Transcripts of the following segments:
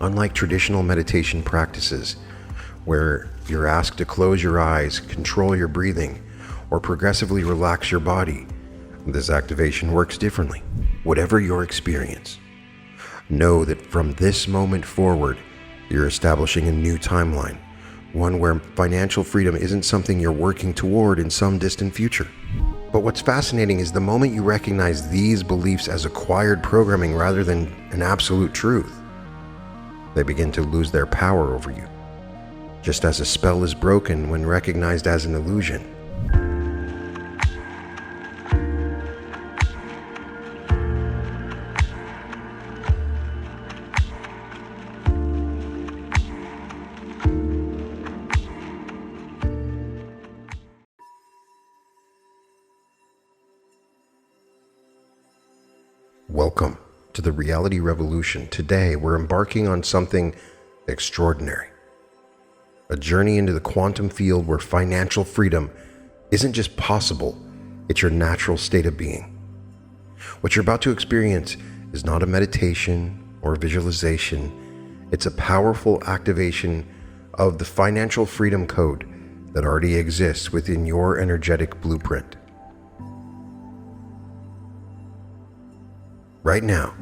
Unlike traditional meditation practices, where you're asked to close your eyes, control your breathing, or progressively relax your body, this activation works differently. Whatever your experience, know that from this moment forward, you're establishing a new timeline, one where financial freedom isn't something you're working toward in some distant future. But what's fascinating is the moment you recognize these beliefs as acquired programming rather than an absolute truth, they begin to lose their power over you, just as a spell is broken when recognized as an illusion. Welcome to the Reality Revolution. Today, we're embarking on something extraordinary. A journey into the quantum field where financial freedom isn't just possible, it's your natural state of being. What you're about to experience is not a meditation or a visualization. It's a powerful activation of the financial freedom code that already exists within your energetic blueprint. Right now,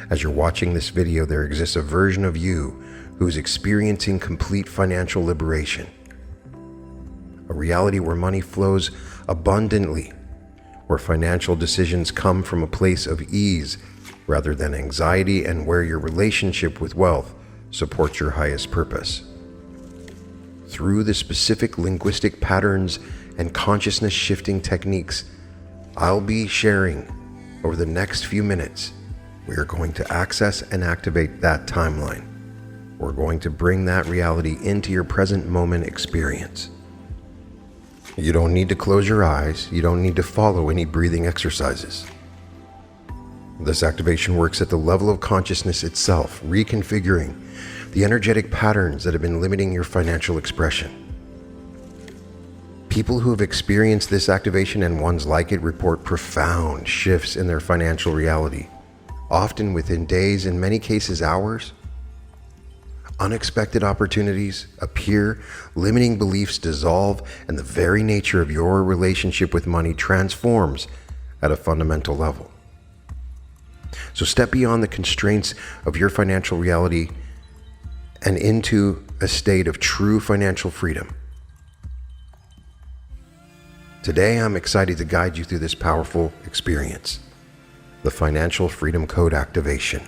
as you're watching this video, there exists a version of you who's experiencing complete financial liberation. A reality where money flows abundantly, where financial decisions come from a place of ease rather than anxiety, and where your relationship with wealth supports your highest purpose. Through the specific linguistic patterns and consciousness shifting techniques I'll be sharing over the next few minutes, we are going to access and activate that timeline. We're going to bring that reality into your present moment experience. You don't need to close your eyes. You don't need to follow any breathing exercises. This activation works at the level of consciousness itself, reconfiguring the energetic patterns that have been limiting your financial expression. People who have experienced this activation and ones like it report profound shifts in their financial reality, often within days, in many cases hours. Unexpected opportunities appear, limiting beliefs dissolve, and the very nature of your relationship with money transforms at a fundamental level. So step beyond the constraints of your financial reality and into a state of true financial freedom. Today, I'm excited to guide you through this powerful experience, the Financial Freedom Code activation.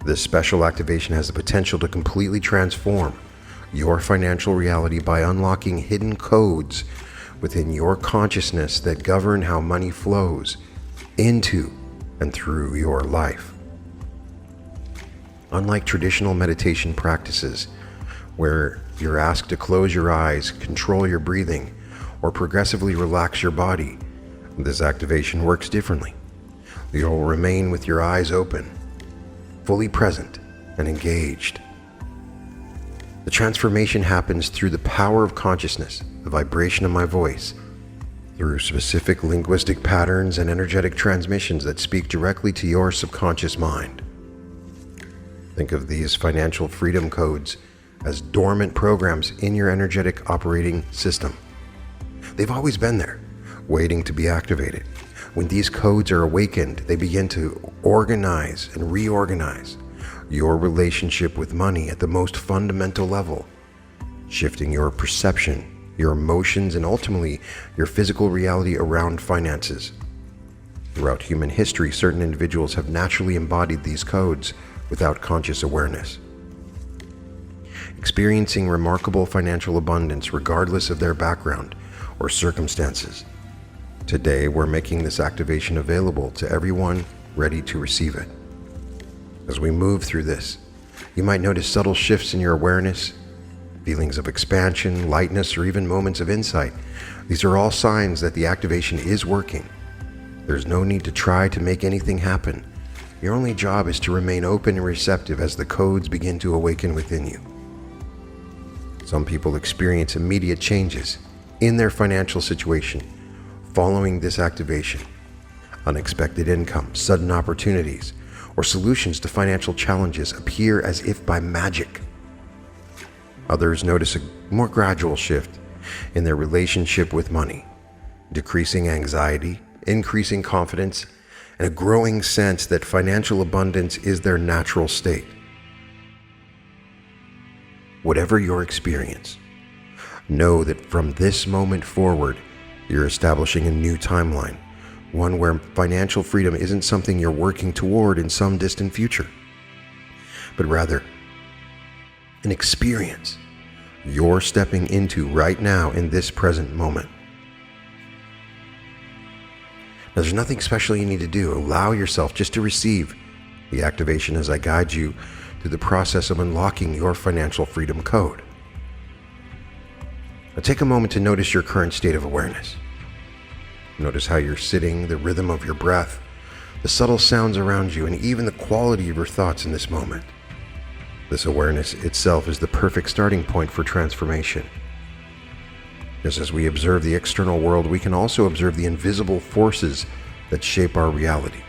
This special activation has the potential to completely transform your financial reality by unlocking hidden codes within your consciousness that govern how money flows into and through your life. Unlike traditional meditation practices, where you're asked to close your eyes, control your breathing, or progressively relax your body, this activation works differently. You'll remain with your eyes open, fully present and engaged. The transformation happens through the power of consciousness, the vibration of my voice, through specific linguistic patterns and energetic transmissions that speak directly to your subconscious mind. Think of these financial freedom codes as dormant programs in your energetic operating system. They've always been there, waiting to be activated. When these codes are awakened, they begin to organize and reorganize your relationship with money at the most fundamental level, shifting your perception, your emotions, and ultimately your physical reality around finances. Throughout human history, certain individuals have naturally embodied these codes without conscious awareness, experiencing remarkable financial abundance regardless of their background or circumstances. Today, we're making this activation available to everyone ready to receive it. As we move through this, you might notice subtle shifts in your awareness, feelings of expansion, lightness, or even moments of insight. These are all signs that the activation is working. There's no need to try to make anything happen. Your only job is to remain open and receptive as the codes begin to awaken within you. Some people experience immediate changes in their financial situation following this activation. Unexpected income, sudden opportunities, or solutions to financial challenges appear as if by magic. Others notice a more gradual shift in their relationship with money, decreasing anxiety, increasing confidence, and a growing sense that financial abundance is their natural state. Whatever your experience, know that from this moment forward, you're establishing a new timeline, one where financial freedom isn't something you're working toward in some distant future, but rather an experience you're stepping into right now in this present moment. Now, there's nothing special you need to do. Allow yourself just to receive the activation as I guide you through the process of unlocking your financial freedom code. Now, take a moment to notice your current state of awareness. Notice how you're sitting, the rhythm of your breath, the subtle sounds around you, and even the quality of your thoughts in this moment. This awareness itself is the perfect starting point for transformation. Just as we observe the external world, we can also observe the invisible forces that shape our reality.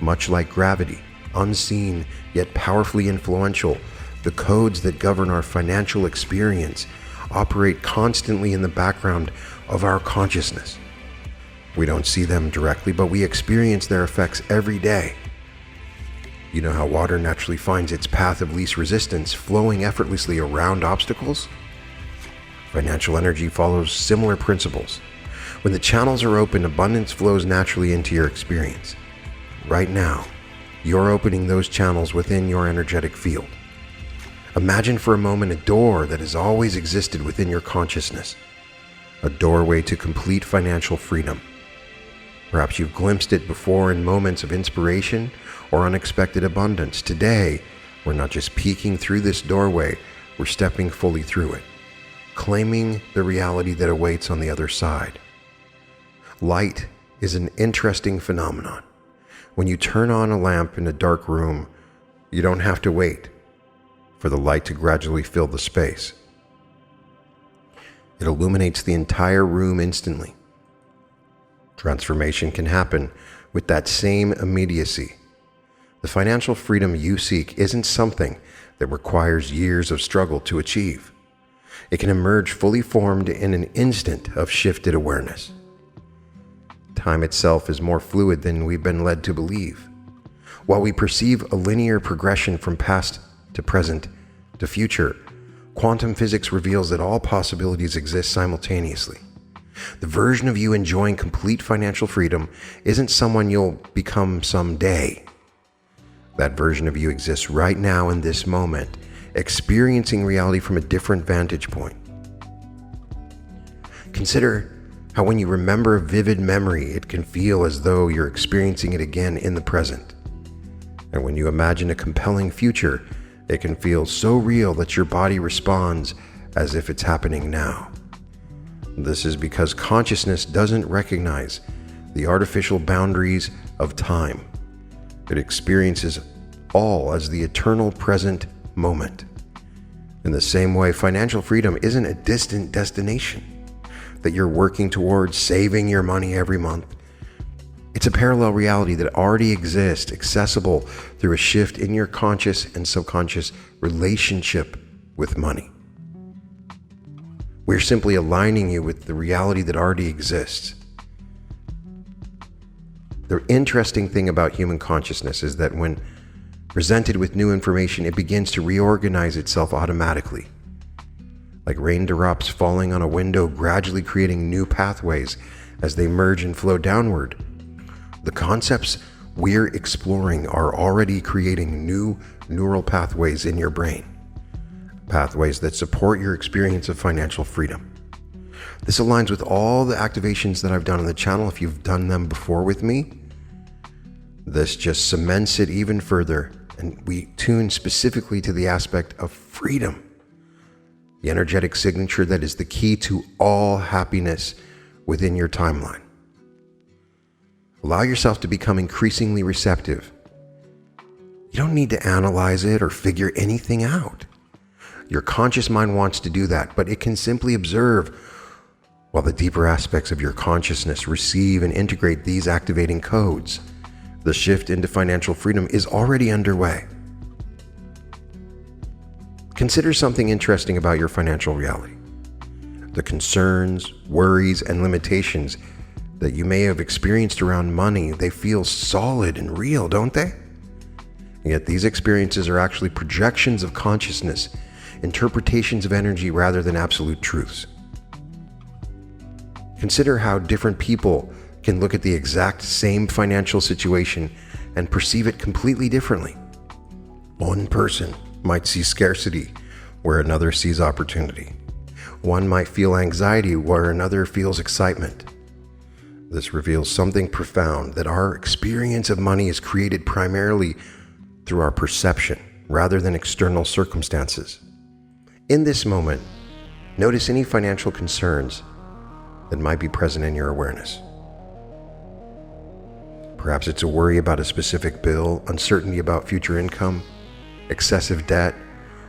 Much like gravity, unseen yet powerfully influential, the codes that govern our financial experience operate constantly in the background of our consciousness. We don't see them directly, but we experience their effects every day. You know how water naturally finds its path of least resistance, flowing effortlessly around obstacles? Financial energy follows similar principles. When the channels are open, abundance flows naturally into your experience. Right now, you're opening those channels within your energetic field. Imagine for a moment a door that has always existed within your consciousness, a doorway to complete financial freedom. Perhaps you've glimpsed it before in moments of inspiration or unexpected abundance. Today, we're not just peeking through this doorway, we're stepping fully through it, claiming the reality that awaits on the other side. Light is an interesting phenomenon. When you turn on a lamp in a dark room, you don't have to wait for the light to gradually fill the space. It illuminates the entire room instantly. Transformation can happen with that same immediacy. The financial freedom you seek isn't something that requires years of struggle to achieve. It can emerge fully formed in an instant of shifted awareness. Time itself is more fluid than we've been led to believe. While we perceive a linear progression from past to present to future, quantum physics reveals that all possibilities exist simultaneously. The version of you enjoying complete financial freedom isn't someone you'll become someday. That version of you exists right now in this moment, experiencing reality from a different vantage point. Consider how when you remember a vivid memory, it can feel as though you're experiencing it again in the present. And when you imagine a compelling future, it can feel so real that your body responds as if it's happening now. This is because consciousness doesn't recognize the artificial boundaries of time. It experiences all as the eternal present moment. In the same way, financial freedom isn't a distant destination that you're working towards saving your money every month. It's a parallel reality that already exists, accessible through a shift in your conscious and subconscious relationship with money. We're simply aligning you with the reality that already exists. The interesting thing about human consciousness is that when presented with new information, it begins to reorganize itself automatically. Like raindrops falling on a window, gradually creating new pathways as they merge and flow downward. The concepts we're exploring are already creating new neural pathways in your brain. Pathways that support your experience of financial freedom. This aligns with all the activations that I've done on the channel. If you've done them before with me, this just cements it even further, and we tune specifically to the aspect of freedom, the energetic signature that is the key to all happiness within your timeline. Allow yourself to become increasingly receptive. You don't need to analyze it or figure anything out. Your conscious mind wants to do that, but it can simply observe while the deeper aspects of your consciousness receive and integrate these activating codes, The shift into financial freedom is already underway. Consider something interesting about your financial reality. The concerns, worries, and limitations that you may have experienced around money, they feel solid and real, don't they? Yet these experiences are actually projections of consciousness, interpretations of energy rather than absolute truths. Consider how different people can look at the exact same financial situation and perceive it completely differently. One person might see scarcity where another sees opportunity. One might feel anxiety where another feels excitement. This reveals something profound, that our experience of money is created primarily through our perception rather than external circumstances. In this moment, notice any financial concerns that might be present in your awareness. Perhaps it's a worry about a specific bill, uncertainty about future income, excessive debt,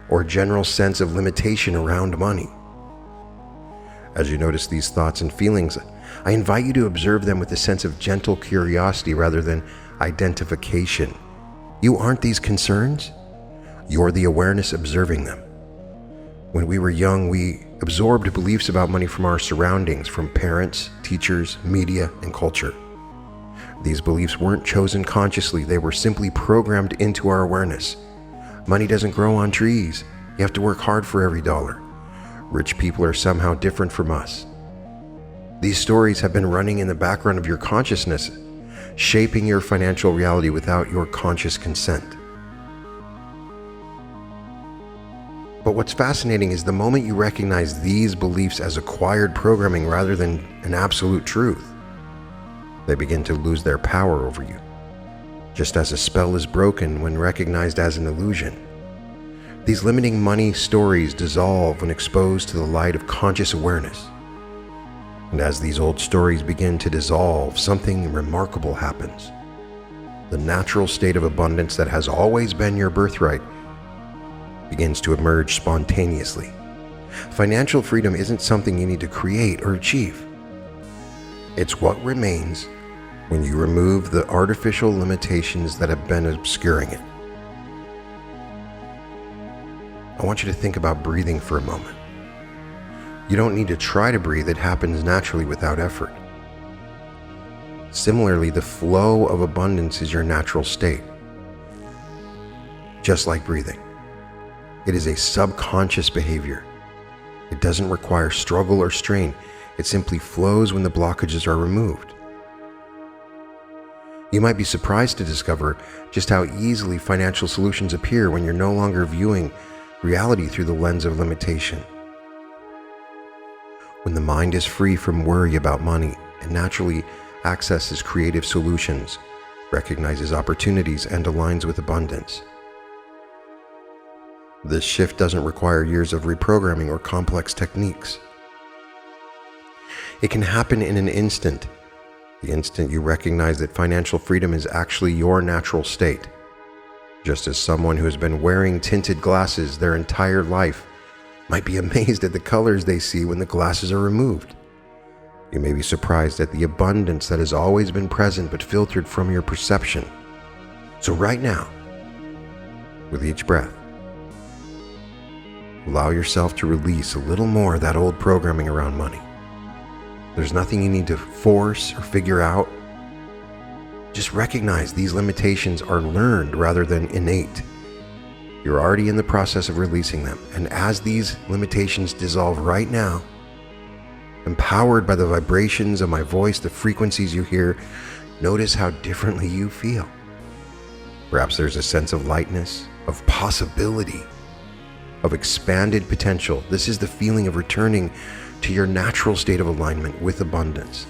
or a general sense of limitation around money. As you notice these thoughts and feelings, I invite you to observe them with a sense of gentle curiosity rather than identification. You aren't these concerns. You're the awareness observing them. When we were young, we absorbed beliefs about money from our surroundings, from parents, teachers, media, and culture. These beliefs weren't chosen consciously, they were simply programmed into our awareness. Money doesn't grow on trees. You have to work hard for every dollar. Rich people are somehow different from us. These stories have been running in the background of your consciousness, shaping your financial reality without your conscious consent. But what's fascinating is the moment you recognize these beliefs as acquired programming rather than an absolute truth, they begin to lose their power over you, just as a spell is broken when recognized as an illusion. These limiting money stories dissolve when exposed to the light of conscious awareness. And as these old stories begin to dissolve, something remarkable happens. The natural state of abundance that has always been your birthright begins to emerge spontaneously. Financial freedom isn't something you need to create or achieve. It's what remains when you remove the artificial limitations that have been obscuring it. I want you to think about breathing for a moment. You don't need to try to breathe, it happens naturally without effort. Similarly, the flow of abundance is your natural state. Just like breathing, it is a subconscious behavior. It doesn't require struggle or strain. It simply flows when the blockages are removed. You might be surprised to discover just how easily financial solutions appear when you're no longer viewing reality through the lens of limitation. When the mind is free from worry about money and naturally accesses creative solutions, recognizes opportunities, and aligns with abundance. This shift doesn't require years of reprogramming or complex techniques. It can happen in an instant, the instant you recognize that financial freedom is actually your natural state. Just as someone who has been wearing tinted glasses their entire life might be amazed at the colors they see when the glasses are removed. You may be surprised at the abundance that has always been present but filtered from your perception. So right now, with each breath, allow yourself to release a little more of that old programming around money. There's nothing you need to force or figure out. Just recognize these limitations are learned rather than innate. You're already in the process of releasing them, and as these limitations dissolve right now, empowered by the vibrations of my voice, the frequencies you hear, notice how differently you feel. Perhaps there's a sense of lightness, of possibility, of expanded potential. This is the feeling of returning to your natural state of alignment with abundance.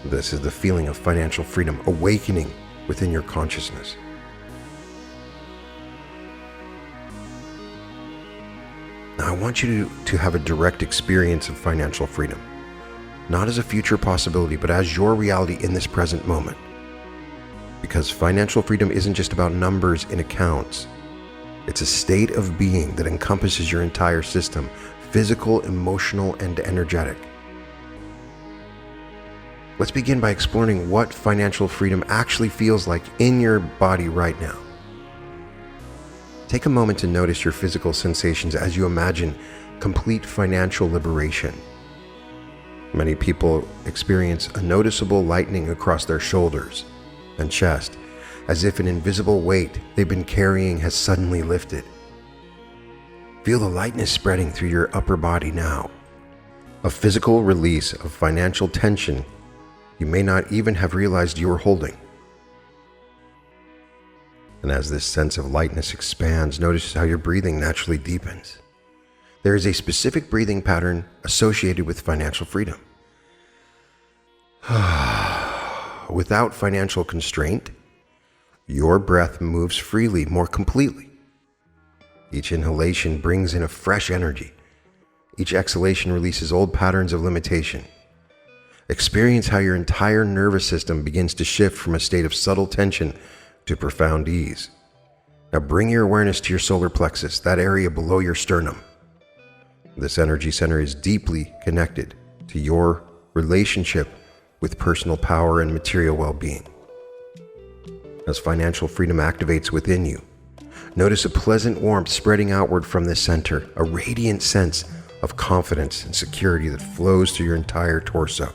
This is the feeling of financial freedom awakening within your consciousness. Now, I want you to have a direct experience of financial freedom, not as a future possibility, but as your reality in this present moment. Because financial freedom isn't just about numbers in accounts. It's a state of being that encompasses your entire system, physical, emotional, and energetic. Let's begin by exploring what financial freedom actually feels like in your body right now. Take a moment to notice your physical sensations as you imagine complete financial liberation. Many people experience a noticeable lightening across their shoulders and chest, as if an invisible weight they've been carrying has suddenly lifted. Feel the lightness spreading through your upper body now, a physical release of financial tension you may not even have realized you were holding. And as this sense of lightness expands, notice how your breathing naturally deepens. There is a specific breathing pattern associated with financial freedom. Without financial constraint, your breath moves freely, more completely. Each inhalation brings in a fresh energy. Each exhalation releases old patterns of limitation. Experience how your entire nervous system begins to shift from a state of subtle tension to profound ease. Now bring your awareness to your solar plexus, that area below your sternum. This energy center is deeply connected to your relationship with personal power and material well-being. As financial freedom activates within you, notice a pleasant warmth spreading outward from this center, a radiant sense of confidence and security that flows through your entire torso.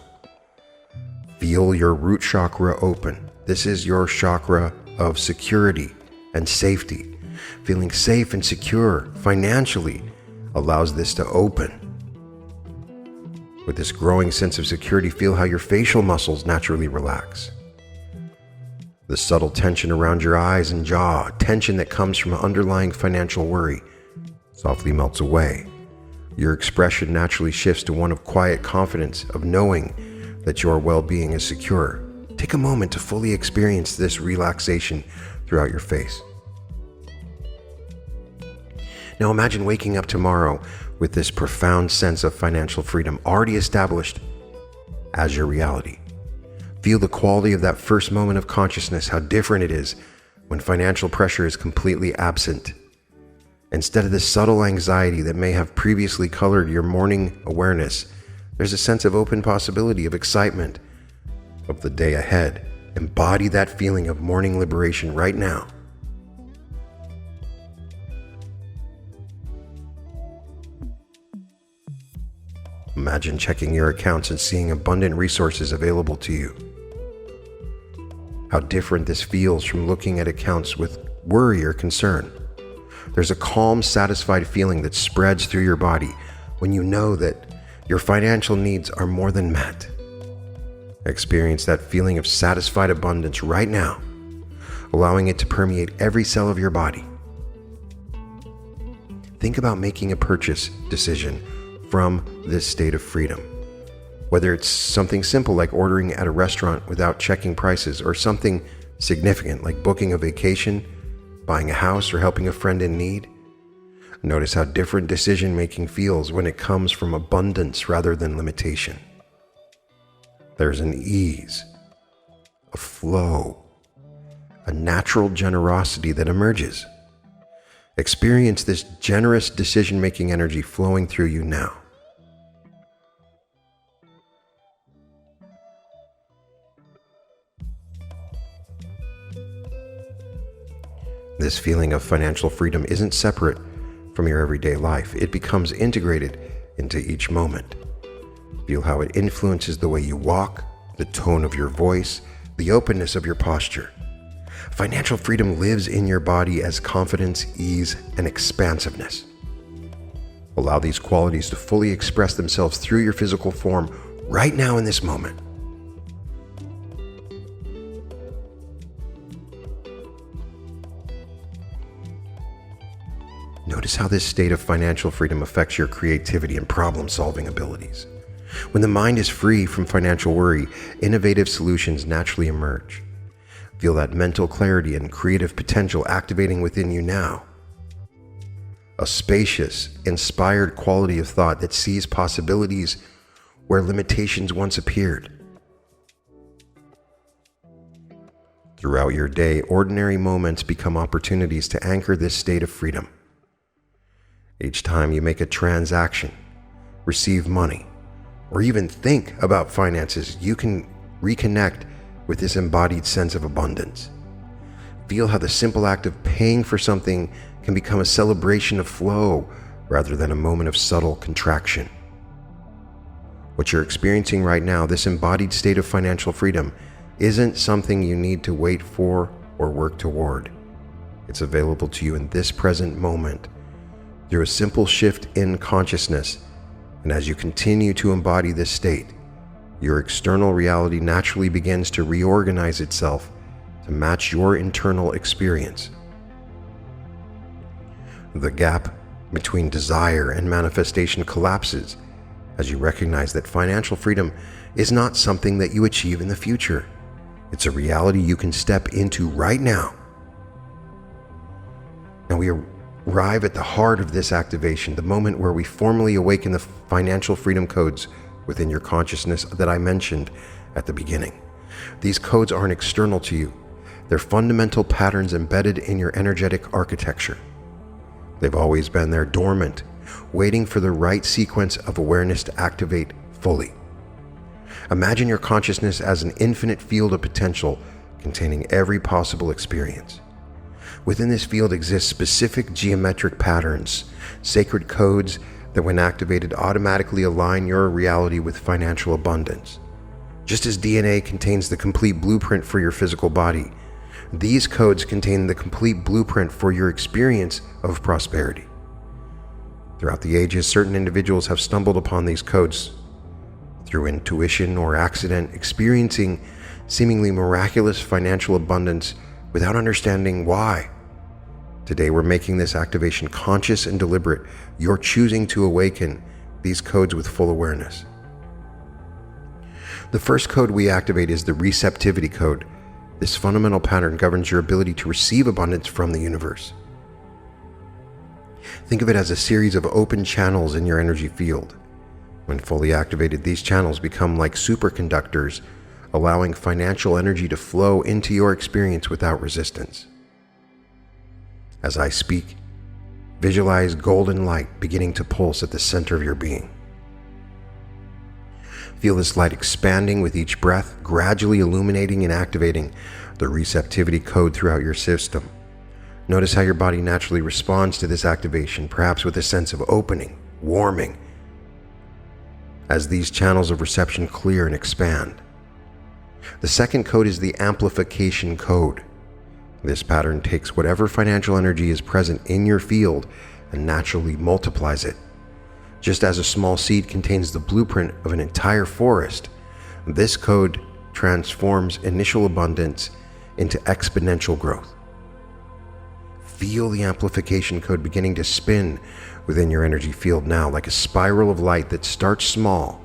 Feel your root chakra open. This is your chakra of security and safety. Feeling safe and secure financially allows this to open. With this growing sense of security, feel how your facial muscles naturally relax. The subtle tension around your eyes and jaw, tension that comes from underlying financial worry, softly melts away. Your expression naturally shifts to one of quiet confidence, of knowing that your well-being is secure. Take a moment to fully experience this relaxation throughout your face. Now imagine waking up tomorrow with this profound sense of financial freedom already established as your reality. Feel the quality of that first moment of consciousness, how different it is when financial pressure is completely absent. Instead of the subtle anxiety that may have previously colored your morning awareness, there's a sense of open possibility, of excitement, of the day ahead. Embody that feeling of morning liberation right now. Imagine checking your accounts and seeing abundant resources available to you. How different this feels from looking at accounts with worry or concern. There's a calm, satisfied feeling that spreads through your body when you know that your financial needs are more than met. Experience that feeling of satisfied abundance right now, allowing it to permeate every cell of your body. Think about making a purchase decision from this state of freedom. Whether it's something simple like ordering at a restaurant without checking prices, or something significant like booking a vacation, buying a house, or helping a friend in need. Notice how different decision-making feels when it comes from abundance rather than limitation. There's an ease, a flow, a natural generosity that emerges. Experience this generous decision-making energy flowing through you now. This feeling of financial freedom isn't separate from your everyday life. It becomes integrated into each moment. Feel how it influences the way you walk, the tone of your voice, the openness of your posture. Financial freedom lives in your body as confidence, ease, and expansiveness. Allow these qualities to fully express themselves through your physical form right now in this moment. Notice how this state of financial freedom affects your creativity and problem-solving abilities. When the mind is free from financial worry, innovative solutions naturally emerge. Feel that mental clarity and creative potential activating within you now. A spacious, inspired quality of thought that sees possibilities where limitations once appeared. Throughout your day, ordinary moments become opportunities to anchor this state of freedom. Each time you make a transaction, receive money, or even think about finances, you can reconnect with this embodied sense of abundance. Feel how the simple act of paying for something can become a celebration of flow rather than a moment of subtle contraction. What you're experiencing right now, this embodied state of financial freedom, isn't something you need to wait for or work toward. It's available to you in this present moment through a simple shift in consciousness. And as you continue to embody this state, your external reality naturally begins to reorganize itself to match your internal experience. The gap between desire and manifestation collapses as you recognize that financial freedom is not something that you achieve in the future. It's a reality you can step into right now. Now we arrive at the heart of this activation, the moment where we formally awaken the financial freedom codes within your consciousness that I mentioned at the beginning. These codes aren't external to you. They're fundamental patterns embedded in your energetic architecture. They've always been there, dormant, waiting for the right sequence of awareness to activate fully. Imagine your consciousness as an infinite field of potential containing every possible experience. Within this field exist specific geometric patterns, sacred codes that when activated automatically align your reality with financial abundance. Just as DNA contains the complete blueprint for your physical body, these codes contain the complete blueprint for your experience of prosperity. Throughout the ages, certain individuals have stumbled upon these codes through intuition or accident, experiencing seemingly miraculous financial abundance without understanding why. Today, we're making this activation conscious and deliberate. You're choosing to awaken these codes with full awareness. The first code we activate is the receptivity code. This fundamental pattern governs your ability to receive abundance from the universe. Think of it as a series of open channels in your energy field. When fully activated, these channels become like superconductors, allowing financial energy to flow into your experience without resistance. As I speak, visualize golden light beginning to pulse at the center of your being. Feel this light expanding with each breath, gradually illuminating and activating the receptivity code throughout your system. Notice how your body naturally responds to this activation, perhaps with a sense of opening, warming, as these channels of reception clear and expand. The second code is the amplification code. This pattern takes whatever financial energy is present in your field and naturally multiplies it. Just as a small seed contains the blueprint of an entire forest, this code transforms initial abundance into exponential growth. Feel the amplification code beginning to spin within your energy field now, like a spiral of light that starts small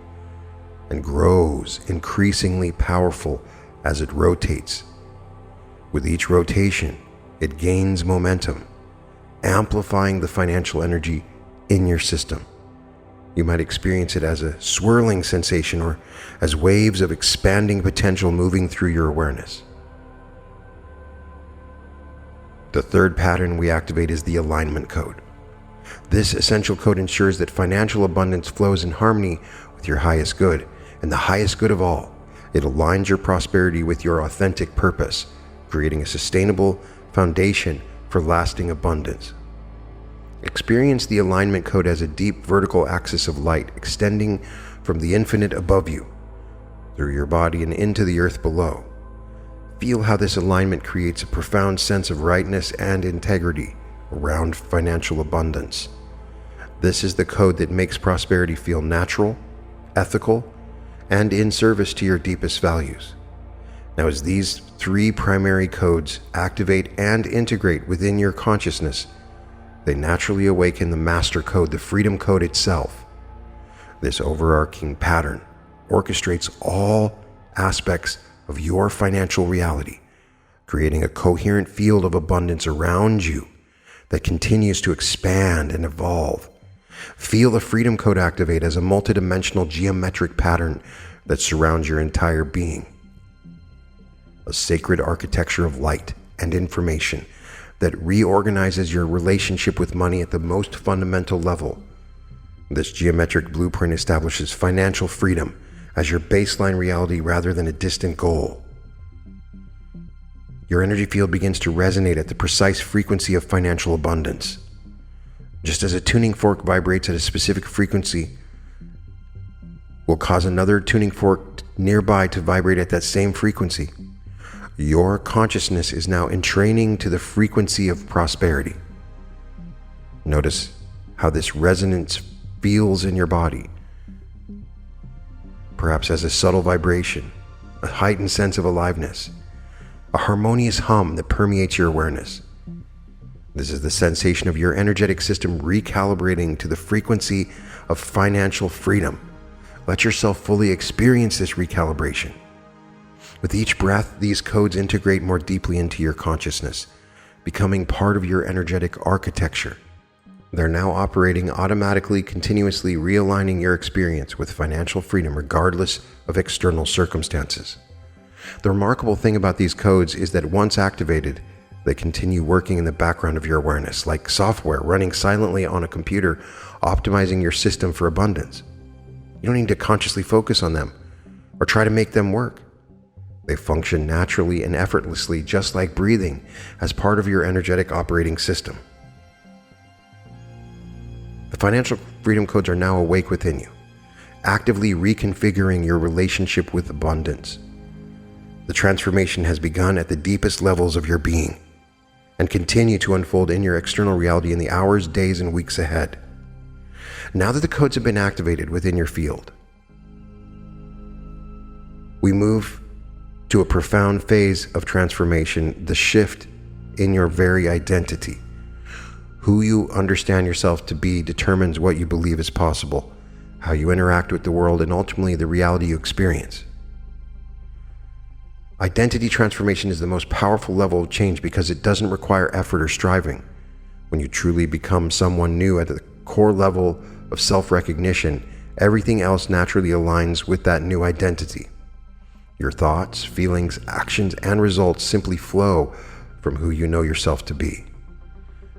and grows increasingly powerful as it rotates. With each rotation, it gains momentum, amplifying the financial energy in your system. You might experience it as a swirling sensation or as waves of expanding potential moving through your awareness. The third pattern we activate is the alignment code. This essential code ensures that financial abundance flows in harmony with your highest good, and the highest good of all. It aligns your prosperity with your authentic purpose, creating a sustainable foundation for lasting abundance. Experience the alignment code as a deep vertical axis of light extending from the infinite above you, through your body and into the earth below. Feel how this alignment creates a profound sense of rightness and integrity around financial abundance. This is the code that makes prosperity feel natural, ethical, and in service to your deepest values. Now, as these three primary codes activate and integrate within your consciousness, they naturally awaken the master code, the freedom code itself. This overarching pattern orchestrates all aspects of your financial reality, creating a coherent field of abundance around you that continues to expand and evolve. Feel the freedom code activate as a multidimensional geometric pattern that surrounds your entire being. A sacred architecture of light and information that reorganizes your relationship with money at the most fundamental level. This geometric blueprint establishes financial freedom as your baseline reality rather than a distant goal. Your energy field begins to resonate at the precise frequency of financial abundance. Just as a tuning fork vibrates at a specific frequency will cause another tuning fork nearby to vibrate at that same frequency, your consciousness is now entraining to the frequency of prosperity. Notice how this resonance feels in your body, perhaps as a subtle vibration, a heightened sense of aliveness, a harmonious hum that permeates your awareness. This is the sensation of your energetic system recalibrating to the frequency of financial freedom. Let yourself fully experience this recalibration. With each breath, these codes integrate more deeply into your consciousness, becoming part of your energetic architecture. They're now operating automatically, continuously realigning your experience with financial freedom regardless of external circumstances. The remarkable thing about these codes is that once activated, they continue working in the background of your awareness, like software running silently on a computer, optimizing your system for abundance. You don't need to consciously focus on them or try to make them work. They function naturally and effortlessly, just like breathing, as part of your energetic operating system. The financial freedom codes are now awake within you, actively reconfiguring your relationship with abundance. The transformation has begun at the deepest levels of your being and continue to unfold in your external reality in the hours, days, and weeks ahead. Now that the codes have been activated within your field, we move to a profound phase of transformation, the shift in your very identity. Who you understand yourself to be determines what you believe is possible, how you interact with the world, and ultimately the reality you experience. Identity transformation is the most powerful level of change because it doesn't require effort or striving. When you truly become someone new at the core level of self-recognition, everything else naturally aligns with that new identity. Your thoughts, feelings, actions, and results simply flow from who you know yourself to be.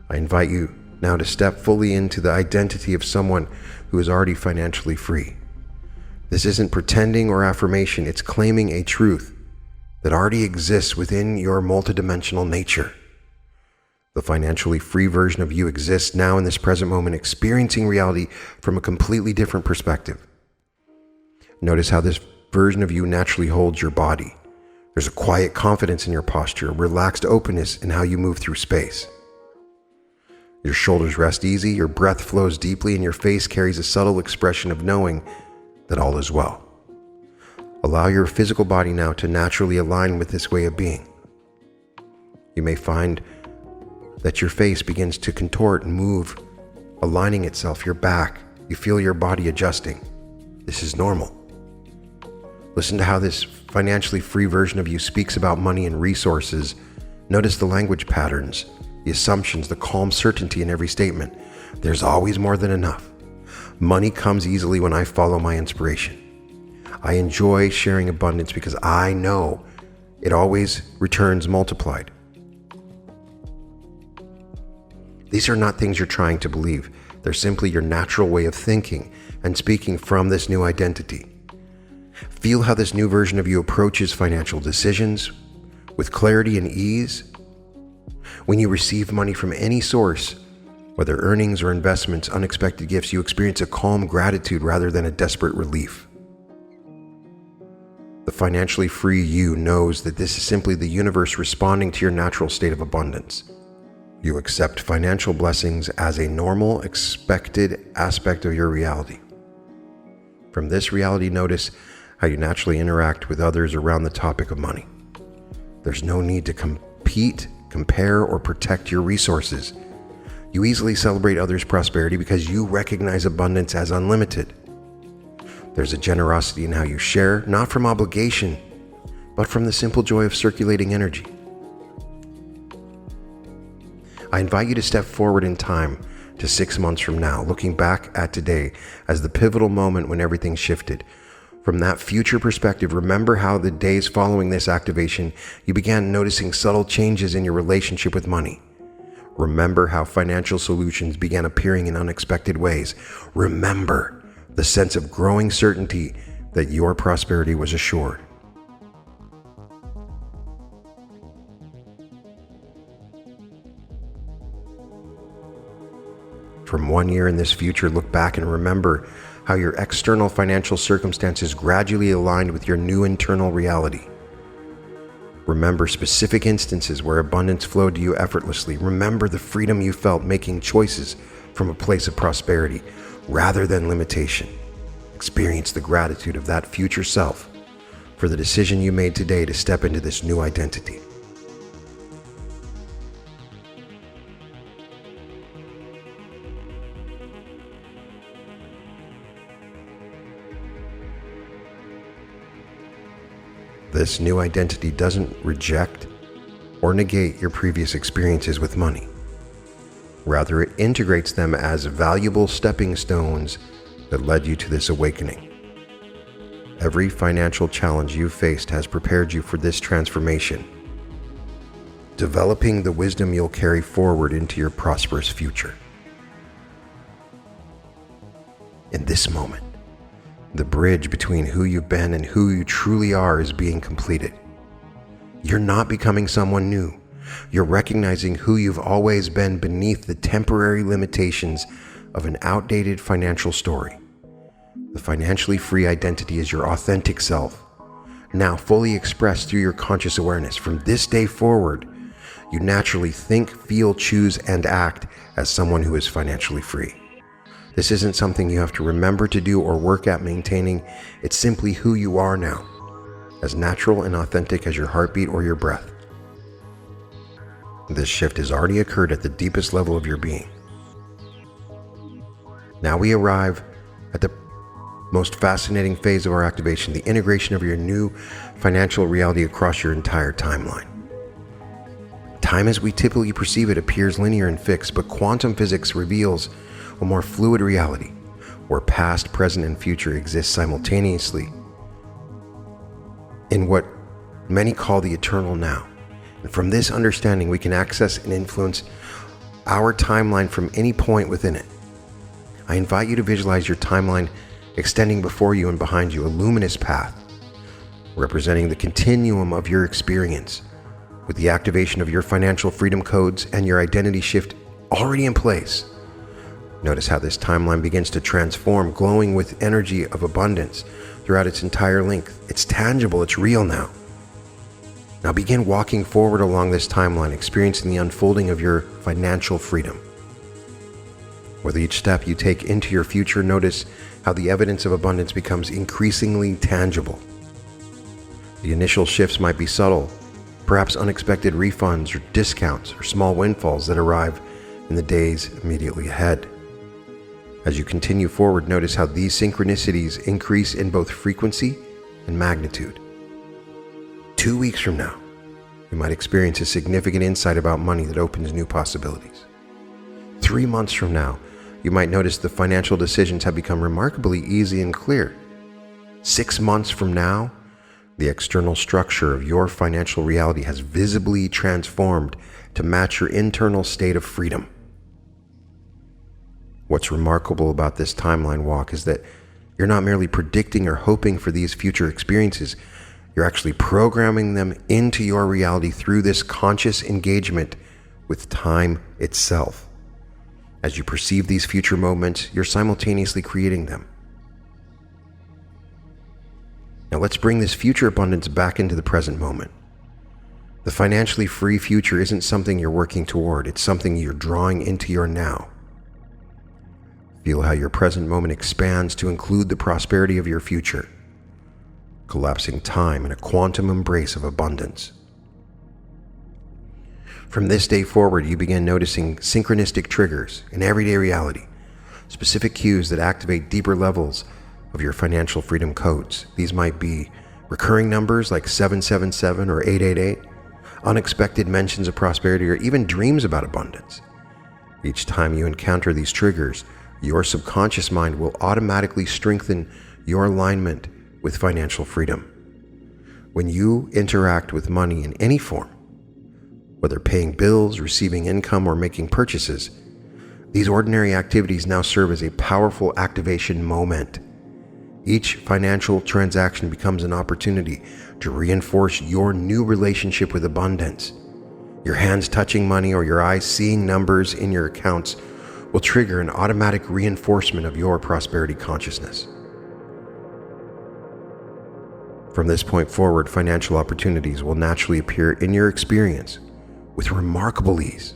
I invite you now to step fully into the identity of someone who is already financially free. This isn't pretending or affirmation, it's claiming a truth that already exists within your multidimensional nature. The financially free version of you exists now in this present moment, experiencing reality from a completely different perspective. Notice how this version of you naturally holds your body. There's a quiet confidence in your posture, a relaxed openness in how you move through space. Your shoulders rest easy, your breath flows deeply, and your face carries a subtle expression of knowing that all is well. Allow your physical body now to naturally align with this way of being. You may find that your face begins to contort and move, aligning itself, your back. You feel your body adjusting. This is normal. Listen to how this financially free version of you speaks about money and resources. Notice the language patterns, the assumptions, the calm certainty in every statement. There's always more than enough. Money comes easily when I follow my inspiration. I enjoy sharing abundance because I know it always returns multiplied. These are not things you're trying to believe. They're simply your natural way of thinking and speaking from this new identity. Feel how this new version of you approaches financial decisions with clarity and ease. When you receive money from any source, whether earnings or investments, unexpected gifts, you experience a calm gratitude rather than a desperate relief. The financially free you knows that this is simply the universe responding to your natural state of abundance. You accept financial blessings as a normal, expected aspect of your reality. From this reality, notice how you naturally interact with others around the topic of money. There's no need to compete, compare, or protect your resources. You easily celebrate others' prosperity because you recognize abundance as unlimited. There's a generosity in how you share, not from obligation, but from the simple joy of circulating energy. I invite you to step forward in time to 6 months from now, looking back at today as the pivotal moment when everything shifted. From that future perspective, remember how the days following this activation, you began noticing subtle changes in your relationship with money. Remember how financial solutions began appearing in unexpected ways. Remember the sense of growing certainty that your prosperity was assured. From 1 year in this future, look back and remember how your external financial circumstances gradually aligned with your new internal reality. Remember specific instances where abundance flowed to you effortlessly. Remember the freedom you felt making choices from a place of prosperity rather than limitation. Experience the gratitude of that future self for the decision you made today to step into this new identity. This new identity doesn't reject or negate your previous experiences with money. Rather, it integrates them as valuable stepping stones that led you to this awakening. Every financial challenge you've faced has prepared you for this transformation, developing the wisdom you'll carry forward into your prosperous future. In this moment, the bridge between who you've been and who you truly are is being completed. You're not becoming someone new. You're recognizing who you've always been beneath the temporary limitations of an outdated financial story. The financially free identity is your authentic self, now fully expressed through your conscious awareness. From this day forward, you naturally think, feel, choose, and act as someone who is financially free. This isn't something you have to remember to do or work at maintaining. It's simply who you are now, as natural and authentic as your heartbeat or your breath. This shift has already occurred at the deepest level of your being. Now we arrive at the most fascinating phase of our activation, the integration of your new financial reality across your entire timeline. Time as we typically perceive it appears linear and fixed, but quantum physics reveals a more fluid reality, where past, present, and future exist simultaneously in what many call the eternal now. And from this understanding, we can access and influence our timeline from any point within it. I invite you to visualize your timeline extending before you and behind you, a luminous path representing the continuum of your experience, with the activation of your financial freedom codes and your identity shift already in place. Notice how this timeline begins to transform, glowing with energy of abundance throughout its entire length. It's tangible, it's real now. Now begin walking forward along this timeline, experiencing the unfolding of your financial freedom. With each step you take into your future, notice how the evidence of abundance becomes increasingly tangible. The initial shifts might be subtle, perhaps unexpected refunds or discounts or small windfalls that arrive in the days immediately ahead. As you continue forward, notice how these synchronicities increase in both frequency and magnitude. 2 weeks from now, you might experience a significant insight about money that opens new possibilities. 3 months from now, you might notice the financial decisions have become remarkably easy and clear. 6 months from now, the external structure of your financial reality has visibly transformed to match your internal state of freedom. What's remarkable about this timeline walk is that you're not merely predicting or hoping for these future experiences. You're actually programming them into your reality through this conscious engagement with time itself. As you perceive these future moments, you're simultaneously creating them. Now let's bring this future abundance back into the present moment. The financially free future isn't something you're working toward, it's something you're drawing into your now. Feel how your present moment expands to include the prosperity of your future, collapsing time in a quantum embrace of abundance. From this day forward, you begin noticing synchronistic triggers in everyday reality, specific cues that activate deeper levels of your financial freedom codes. These might be recurring numbers like 777 or 888, unexpected mentions of prosperity, or even dreams about abundance. Each time you encounter these triggers, your subconscious mind will automatically strengthen your alignment with financial freedom. When you interact with money in any form, whether paying bills, receiving income, or making purchases, these ordinary activities now serve as a powerful activation moment, Each financial transaction becomes an opportunity to reinforce your new relationship with abundance. Your hands touching money or your eyes seeing numbers in your accounts will trigger an automatic reinforcement of your prosperity consciousness. From this point forward, financial opportunities will naturally appear in your experience with remarkable ease.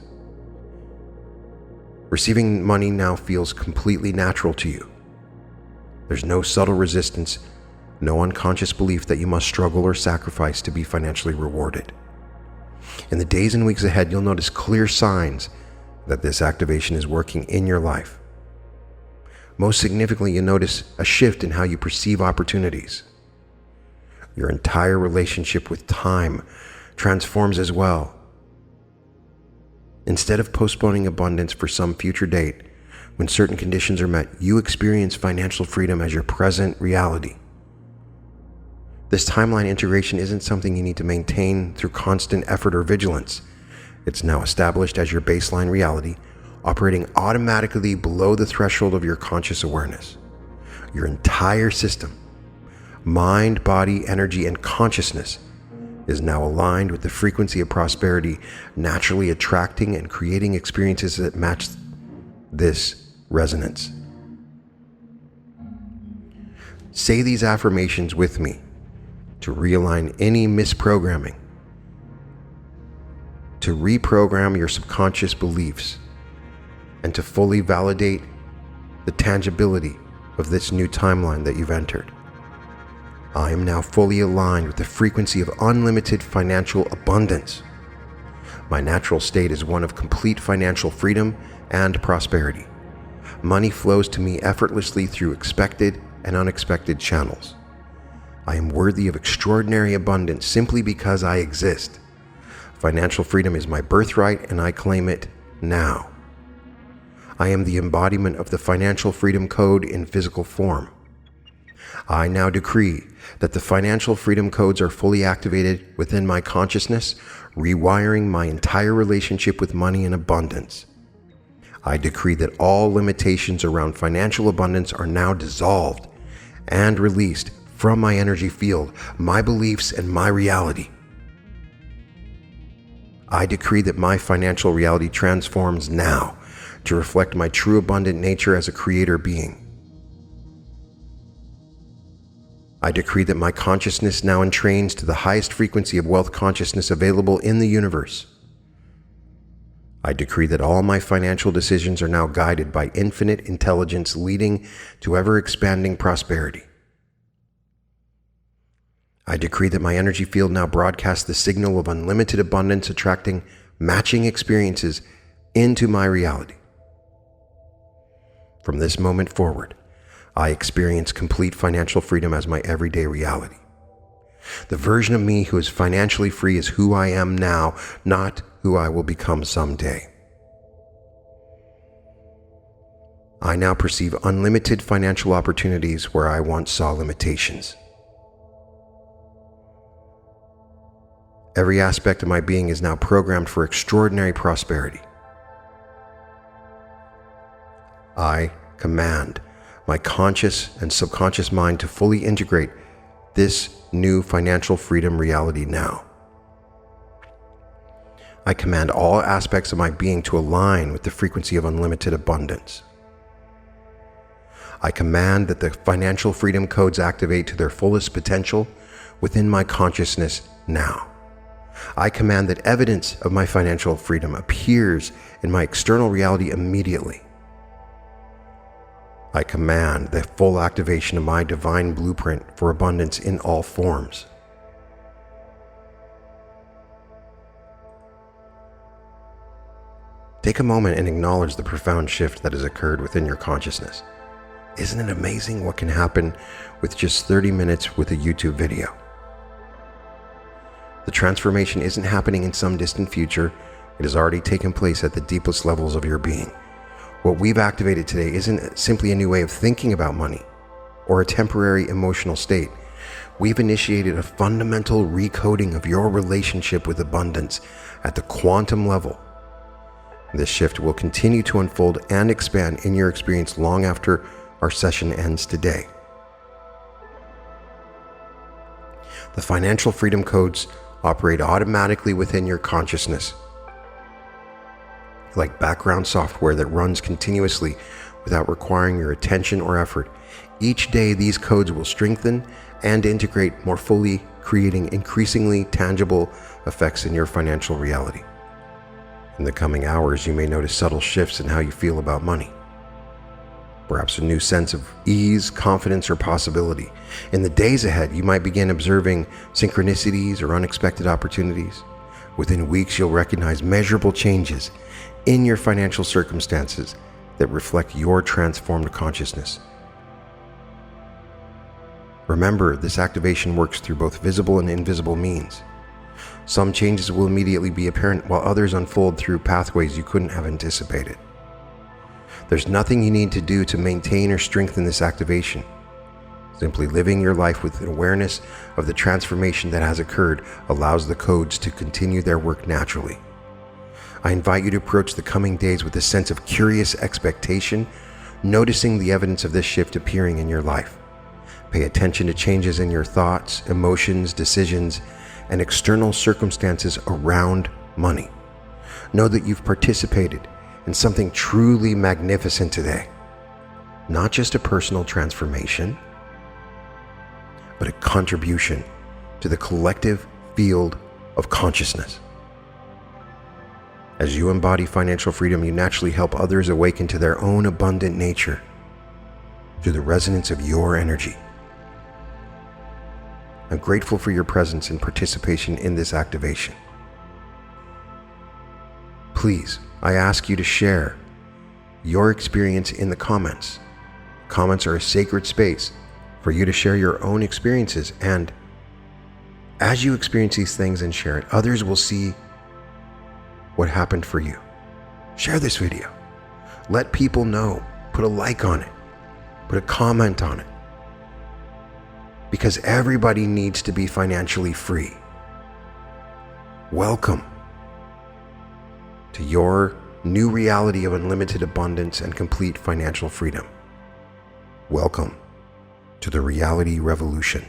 Receiving money now feels completely natural to you. There's no subtle resistance, no unconscious belief that you must struggle or sacrifice to be financially rewarded. In the days and weeks ahead, you'll notice clear signs that this activation is working in your life. Most significantly, you notice a shift in how you perceive opportunities. Your entire relationship with time transforms as well. Instead of postponing abundance for some future date, when certain conditions are met, you experience financial freedom as your present reality. This timeline integration isn't something you need to maintain through constant effort or vigilance. It's now established as your baseline reality, operating automatically below the threshold of your conscious awareness. Your entire system, mind, body, energy, and consciousness is now aligned with the frequency of prosperity, naturally attracting and creating experiences that match this resonance. Say these affirmations with me to realign any misprogramming, to reprogram your subconscious beliefs, and to fully validate the tangibility of this new timeline that you've entered. I am now fully aligned with the frequency of unlimited financial abundance. My natural state is one of complete financial freedom and prosperity. Money flows to me effortlessly through expected and unexpected channels. I am worthy of extraordinary abundance simply because I exist. Financial freedom is my birthright and I claim it now. I am the embodiment of the financial freedom code in physical form. I now decree that the financial freedom codes are fully activated within my consciousness, rewiring my entire relationship with money and abundance. I decree that all limitations around financial abundance are now dissolved and released from my energy field, my beliefs, and my reality. I decree that my financial reality transforms now to reflect my true abundant nature as a creator being. I decree that my consciousness now entrains to the highest frequency of wealth consciousness available in the universe. I decree that all my financial decisions are now guided by infinite intelligence, leading to ever-expanding prosperity. I decree that my energy field now broadcasts the signal of unlimited abundance, attracting matching experiences into my reality. From this moment forward, I experience complete financial freedom as my everyday reality. The version of me who is financially free is who I am now, not who I will become someday. I now perceive unlimited financial opportunities where I once saw limitations. Every aspect of my being is now programmed for extraordinary prosperity. I command my conscious and subconscious mind to fully integrate this new financial freedom reality now. I command all aspects of my being to align with the frequency of unlimited abundance. I command that the financial freedom codes activate to their fullest potential within my consciousness now. I command that evidence of my financial freedom appears in my external reality immediately. I command the full activation of my divine blueprint for abundance in all forms. Take a moment and acknowledge the profound shift that has occurred within your consciousness. Isn't it amazing what can happen with just 30 minutes with a YouTube video? The transformation isn't happening in some distant future. It has already taken place at the deepest levels of your being. What we've activated today isn't simply a new way of thinking about money or a temporary emotional state. We've initiated a fundamental recoding of your relationship with abundance at the quantum level. This shift will continue to unfold and expand in your experience long after our session ends today. The financial freedom codes operate automatically within your consciousness, like background software that runs continuously without requiring your attention or effort. Each day, these codes will strengthen and integrate more fully, creating increasingly tangible effects in your financial reality. In the coming hours, you may notice subtle shifts in how you feel about money. Perhaps a new sense of ease, confidence, or possibility. In the days ahead, you might begin observing synchronicities or unexpected opportunities. Within weeks, you'll recognize measurable changes in your financial circumstances that reflect your transformed consciousness. Remember, this activation works through both visible and invisible means. Some changes will immediately be apparent, while others unfold through pathways you couldn't have anticipated. There's nothing you need to do to maintain or strengthen this activation. Simply living your life with an awareness of the transformation that has occurred allows the codes to continue their work naturally. I invite you to approach the coming days with a sense of curious expectation, noticing the evidence of this shift appearing in your life. Pay attention to changes in your thoughts, emotions, decisions, and external circumstances around money. Know that you've participated in something truly magnificent today. Not just a personal transformation, but a contribution to the collective field of consciousness. As you embody financial freedom, you naturally help others awaken to their own abundant nature through the resonance of your energy. I'm grateful for your presence and participation in this activation. Please, I ask you to share your experience in the comments. Comments are a sacred space for you to share your own experiences, and as you experience these things and share it, others will see what happened for you. Share this video. Let people know. Put a like on it. Put a comment on it. Because everybody needs to be financially free. Welcome to your new reality of unlimited abundance and complete financial freedom. Welcome to the reality revolution.